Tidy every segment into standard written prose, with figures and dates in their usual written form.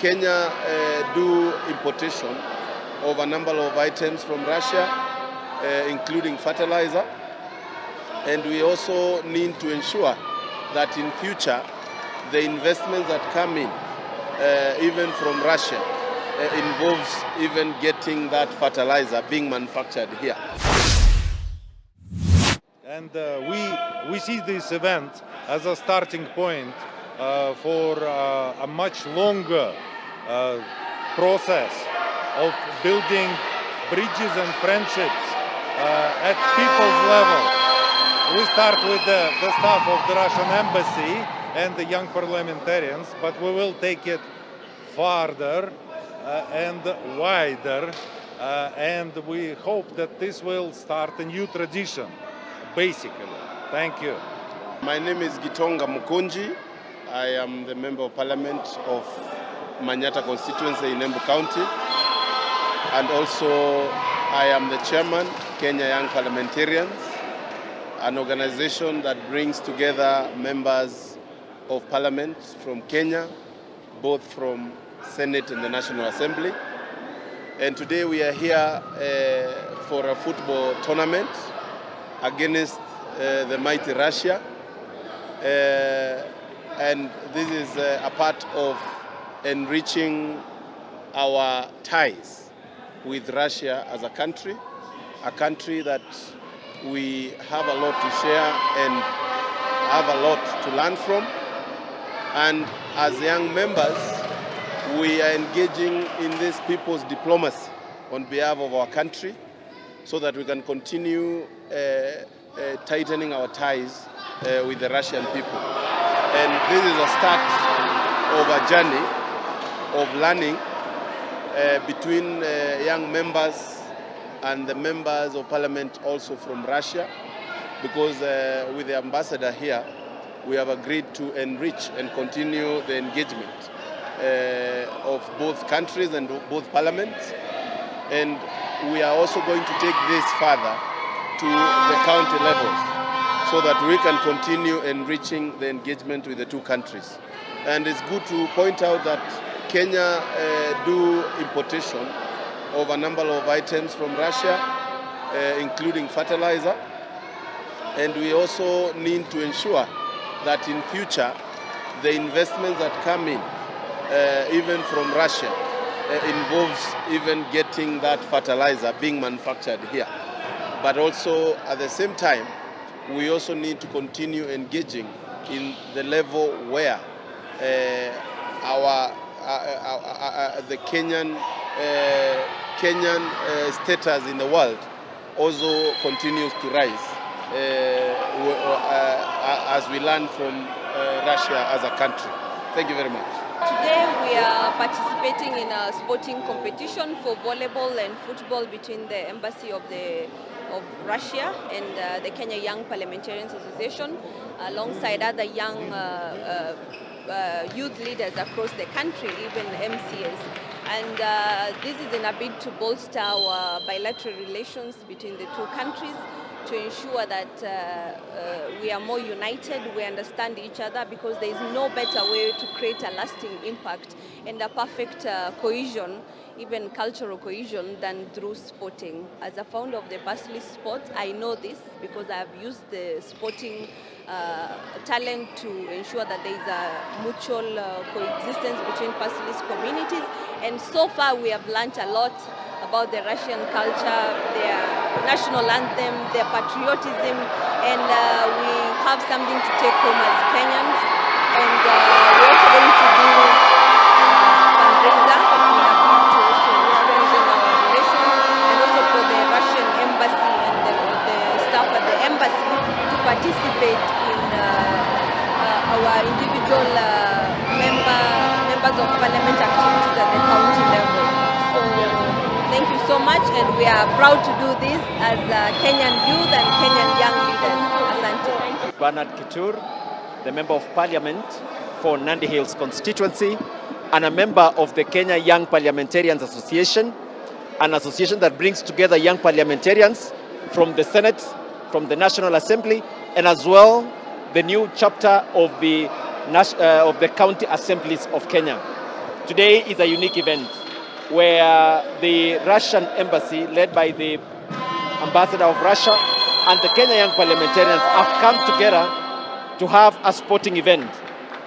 Kenya do importation of a number of items from Russia, including fertilizer, and we also need to ensure that in future the investments that come in, even from Russia, involves even getting that fertilizer being manufactured here. And we see this event as a starting point for a much longer process of building bridges and friendships at people's level. We start with the staff of the Russian embassy and the young parliamentarians, but we will take it farther and wider, and we hope that this will start a new tradition, basically. Thank you. My name is Gitonga Mukunji. I am the Member of Parliament of Manyata constituency in Embu County, and also I am the Chairman, Kenya Young Parliamentarians, an organization that brings together members of Parliament from Kenya, both from Senate and the National Assembly. And today we are here for a football tournament against the mighty Russia. And this is a part of enriching our ties with Russia as a country that we have a lot to share and have a lot to learn from. And as young members, we are engaging in this people's diplomacy on behalf of our country so that we can continue tightening our ties with the Russian people. And this is a start of a journey of learning between young members and the members of parliament also from Russia, because with the ambassador here, we have agreed to enrich and continue the engagement of both countries and both parliaments. And we are also going to take this further to the county levels so that we can continue enriching the engagement with the two countries. And it's good to point out that Kenya do importation of a number of items from Russia, including fertilizer. And we also need to ensure that in future the investments that come in, even from Russia, involves even getting that fertilizer being manufactured here. But also at the same time, we also need to continue engaging in the level where the Kenyan status in the world also continues to rise as we learn from Russia as a country. Thank you very much. Today we are participating in a sporting competition for volleyball and football between the embassy of Russia and the Kenya Young Parliamentarians Association, alongside other young youth leaders across the country, even MCs. And this is in a bid to bolster our bilateral relations between the two countries, to ensure that we are more united, we understand each other, because there is no better way to create a lasting impact and a perfect cohesion, even cultural cohesion, than through sporting. As a founder of the Basilisk Sports, I know this because I have used the sporting talent to ensure that there is a mutual coexistence between Basilisk communities. And so far we have learned a lot about the Russian culture, their national anthem, their patriotism, and we have something to take home as Kenyans. And we're also going to do fundraiser in a bid to also strengthen our relations, and also for the Russian embassy and the staff at the embassy to participate in our individual members of parliament activities at the county level. So thank you so much, and we are proud to do this as Kenyan youth and Kenyan young leaders. Asante. Bernard Kitur, the Member of Parliament for Nandi Hills constituency, and a member of the Kenya Young Parliamentarians Association, an association that brings together young parliamentarians from the Senate, from the National Assembly, and as well the new chapter of the county assemblies of Kenya. Today is a unique event where the Russian embassy, led by the ambassador of Russia, and the Kenya young parliamentarians have come together to have a sporting event.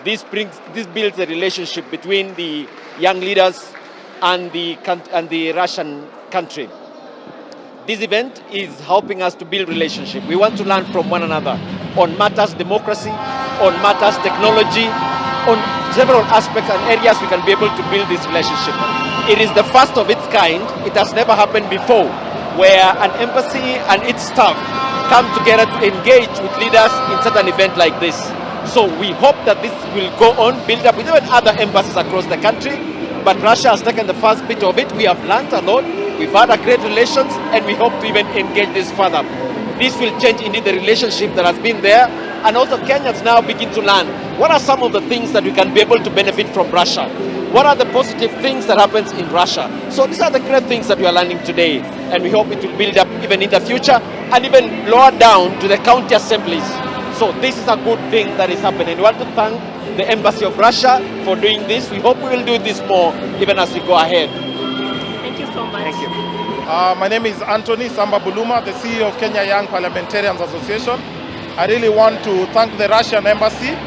This builds a relationship between the young leaders and the Russian country. This event is helping us to build relationship. We want to learn from one another on matters democracy, on matters technology, on several aspects and areas we can be able to build this relationship. It is the first of its kind. It has never happened before, where an embassy and its staff come together to engage with leaders in such an event like this. So we hope that this will go on, build up with even other embassies across the country. But Russia has taken the first bit of it. We have learned a lot. We've had a great relations, and we hope to even engage this further. This will change indeed the relationship that has been there, and also Kenyans now begin to learn what are some of the things that we can be able to benefit from Russia. What are the positive things that happens in Russia? So these are the great things that we are learning today, and we hope it will build up even in the future and even lower down to the county assemblies. So this is a good thing that is happening. We want to thank the Embassy of Russia for doing this. We hope we will do this more even as we go ahead. Thank you so much. Thank you. My name is Anthony Samba Buluma, the CEO of Kenya Young Parliamentarians Association. I really want to thank the Russian Embassy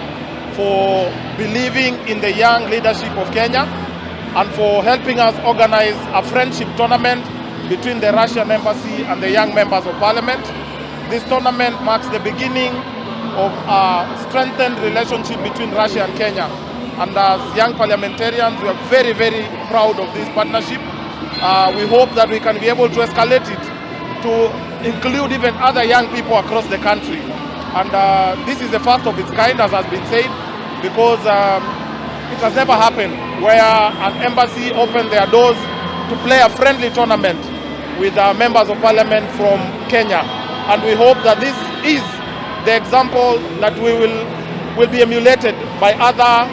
for believing in the young leadership of Kenya and for helping us organize a friendship tournament between the Russian Embassy and the young members of Parliament. This tournament marks the beginning of a strengthened relationship between Russia and Kenya. And as young parliamentarians, we are very, very proud of this partnership. We hope that we can be able to escalate it to include even other young people across the country. And this is the first of its kind, as has been said, because it has never happened where an embassy opened their doors to play a friendly tournament with members of parliament from Kenya. And we hope that this is the example that will be emulated by other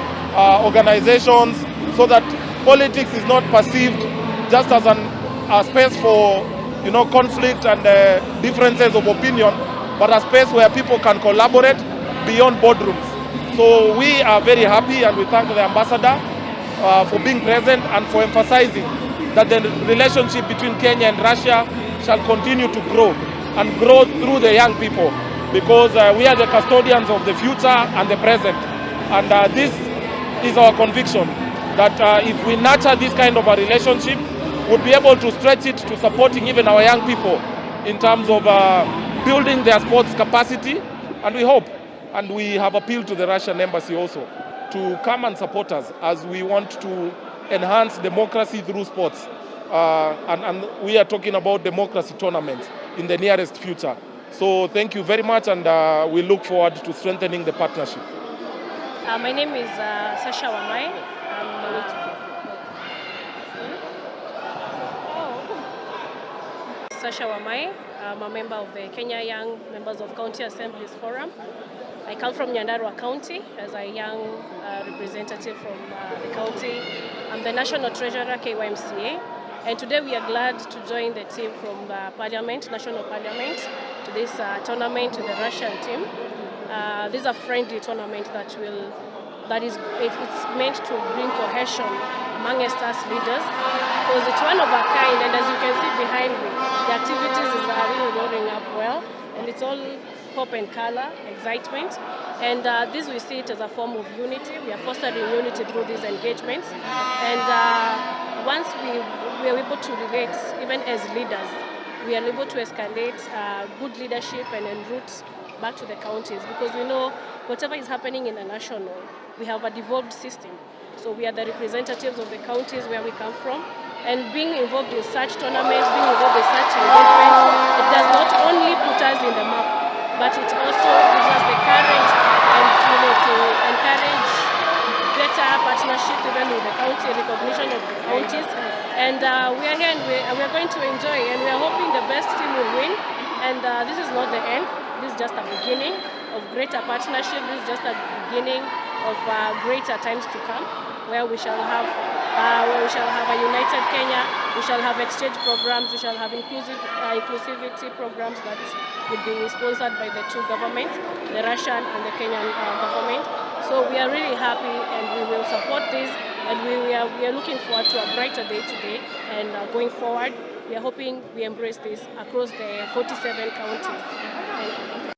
organizations, so that politics is not perceived just as a space for conflict and differences of opinion, but a space where people can collaborate beyond boardrooms. So we are very happy, and we thank the ambassador for being present and for emphasizing that the relationship between Kenya and Russia shall continue to grow and grow through the young people, because we are the custodians of the future and the present. And this is our conviction, that if we nurture this kind of a relationship, we'll be able to stretch it to supporting even our young people in terms of building their sports capacity. And we hope, and we have appealed to the Russian embassy also, to come and support us as we want to enhance democracy through sports. And we are talking about democracy tournaments in the nearest future. So thank you very much, and we look forward to strengthening the partnership. My name is Sasha Wamai. Sasha Wamai. I'm a member of the Kenya Young Members of County Assemblies Forum. I come from Nyandarua County as a young representative from the county. I'm the National Treasurer, KYMCA. And today we are glad to join the team from Parliament, National Parliament, to this tournament, to the Russian team. This is a friendly tournament it's meant to bring cohesion amongst us leaders, because it's one of a kind, and as you can see behind me, the activities are really rolling up well, and it's all pop and color, excitement. And this we see it as a form of unity. We are fostering unity through these engagements. And once we are able to relate, even as leaders, we are able to escalate good leadership and en route back to the counties, because we know whatever is happening in the national, we have a devolved system. So we are the representatives of the counties where we come from. And being involved in such tournaments, being involved in such engagements, it does not only put us in the map, but it also gives us the courage and to encourage better partnership even with the county, recognition of the counties. And we are here, and we are going to enjoy, and we are hoping the best team will win. And this is not the end. This is just a beginning of greater partnership. This is just a beginning of greater times to come, where we shall have a united Kenya. We shall have exchange programs. We shall have inclusivity programs that will be sponsored by the two governments, the Russian and the Kenyan government. So we are really happy, and we will support this. But we are looking forward to a brighter day today, and going forward, we are hoping we embrace this across the 47 counties. Thank you.